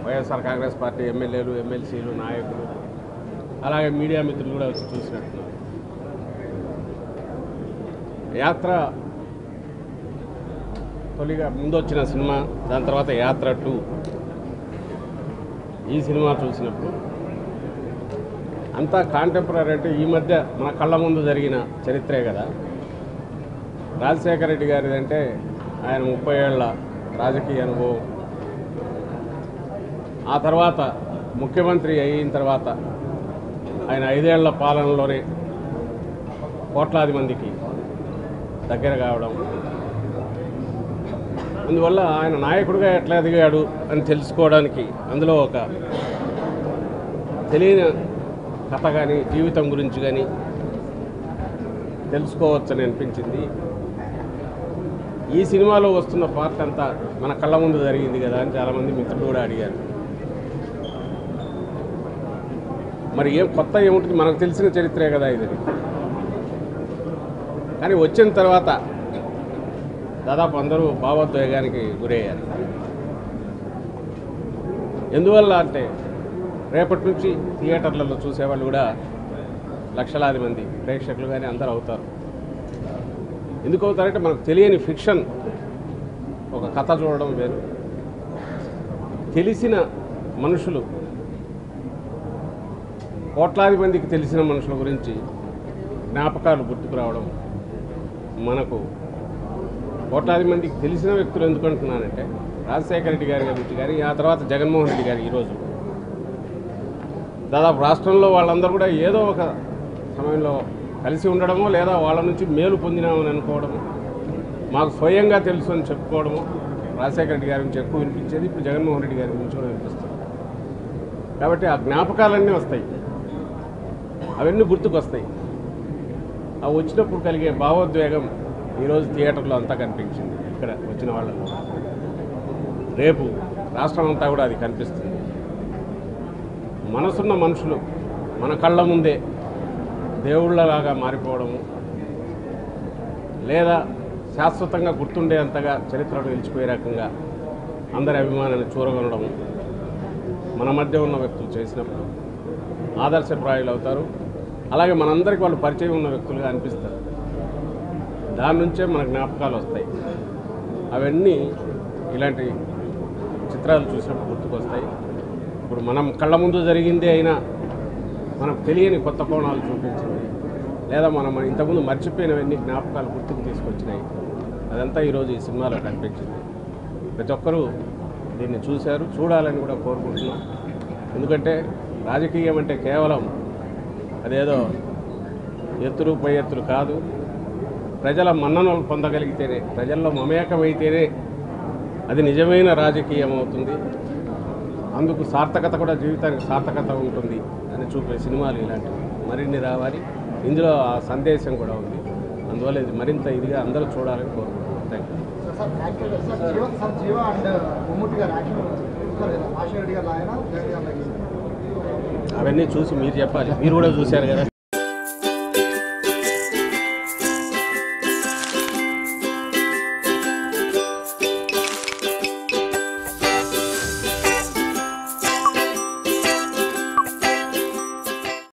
YSR Congress party ఎమ్మెల్యేలు, ఎమ్మెల్సీలు, నాయకులు, అలాగే మీడియా మిత్రులు కూడా వచ్చి చూసినట్టున్నారు. యాత్ర తొలిగా ముందు వచ్చిన సినిమా, దాని తర్వాత యాత్ర 2 ఈ సినిమా చూసినప్పుడు అంతా కాంటెంపరీ అంటే ఈ మధ్య మన కళ్ళ ముందు జరిగిన చరిత్రే కదా. రాజశేఖర రెడ్డి గారిది అంటే ఆయన 30 ఏళ్ల రాజకీయ అనుభవం, ఆ తర్వాత ముఖ్యమంత్రి అయిన తర్వాత ఆయన 5 ఏళ్ల పాలనలోనే కోట్లాది మందికి దగ్గర కావడం, అందువల్ల ఆయన నాయకుడిగా ఎట్లా ఎదిగాడు అని తెలుసుకోవడానికి అందులో ఒక తెలియని కథ కానీ జీవితం గురించి కానీ తెలుసుకోవచ్చని అనిపించింది. ఈ సినిమాలో వస్తున్న పార్ట్ అంతా మన కళ్ళ ముందు జరిగింది కదా అని చాలామంది మిత్రులు కూడా అడిగారు. మరి ఏం కొత్త ఏముంటుంది, మనకు తెలిసిన చరిత్రే కదా ఇది. కానీ వచ్చిన తర్వాత దాదాపు అందరూ భావోద్వేగానికి గురయ్యారు. ఎందువల్ల అంటే రేపటి నుంచి థియేటర్లలో చూసేవాళ్ళు కూడా లక్షలాది మంది ప్రేక్షకులు కానీ అందరూ అవుతారు. ఎందుకు అవుతారంటే మనకు తెలియని ఫిక్షన్, ఒక కథ చూడడం వేరు, తెలిసిన మనుషులు, కోట్లాది మందికి తెలిసిన మనుషుల గురించి జ్ఞాపకాలు గుర్తుకు రావడం. మనకు కోట్లాది మందికి తెలిసిన వ్యక్తులు ఎందుకు అంటున్నానంటే రాజశేఖర రెడ్డి గారి గురించి కానీ, ఆ తర్వాత జగన్మోహన్ రెడ్డి గారు ఈరోజు దాదాపు రాష్ట్రంలో వాళ్ళందరూ కూడా ఏదో ఒక సమయంలో కలిసి ఉండడమో లేదా వాళ్ళ నుంచి మేలు పొందినామని అనుకోవడము, మాకు స్వయంగా తెలుసు అని చెప్పుకోవడము. రాజశేఖర రెడ్డి గారి నుంచి ఎక్కువ వినిపించేది, ఇప్పుడు జగన్మోహన్ రెడ్డి గారి నుంచి కూడా వినిపిస్తుంది. కాబట్టి ఆ జ్ఞాపకాలన్నీ వస్తాయి, అవన్నీ గుర్తుకొస్తాయి. అవి వచ్చినప్పుడు కలిగే భావోద్వేగం ఈరోజు థియేటర్లో అంతా కనిపించింది. ఇక్కడ వచ్చిన వాళ్ళలో రేపు రాష్ట్రం అంతా కూడా అది కనిపిస్తుంది. మనసున్న మనుషులు మన కళ్ళ ముందే దేవుళ్ళలాగా మారిపోవడము, లేదా శాశ్వతంగా గుర్తుండేంతగా చరిత్రలో నిలిచిపోయే రకంగా అందరి అభిమానాన్ని చూరగొనడము మన మధ్య ఉన్న వ్యక్తులు చేసినప్పుడు ఆదర్శప్రాయులు అవుతారు. అలాగే మనందరికీ వాళ్ళు పరిచయం ఉన్న వ్యక్తులుగా అనిపిస్తారు. దాని నుంచే మన జ్ఞాపకాలు వస్తాయి. అవన్నీ ఇలాంటి చిత్రాలు చూసినప్పుడు గుర్తుకొస్తాయి. ఇప్పుడు మనం కళ్ళ ముందు జరిగిందే అయినా మనకు తెలియని కొత్త కోణాలు చూపించింది, లేదా మనం ఇంతకుముందు మర్చిపోయినవన్నీ జ్ఞాపకాలు గుర్తుకు తీసుకొచ్చినాయి. అదంతా ఈరోజు ఈ సినిమాలో కనిపించింది. ప్రతి ఒక్కరూ దీన్ని చూశారు, చూడాలని కూడా కోరుకుంటున్నాం. ఎందుకంటే రాజకీయం అంటే కేవలం అదేదో ఎత్తులు పై ఎత్తులు కాదు. ప్రజల మన్ననలు పొందగలిగితేనే, ప్రజల్లో మమేకమైతేనే అది నిజమైన రాజకీయం అవుతుంది. అందుకు సార్థకత కూడా, జీవితానికి సార్థకత ఉంటుంది అని చూపే సినిమాలు ఇలాంటివి మరిన్ని రావాలి. ఇందులో ఆ సందేశం కూడా ఉంది. అందువల్ల ఇది మరింత ఇదిగా అందరూ చూడాలని కోరుకుంటున్నాను. Thank you. అవన్నీ చూసి మీరు చెప్పాలి, మీరు కూడా చూశారు కదా.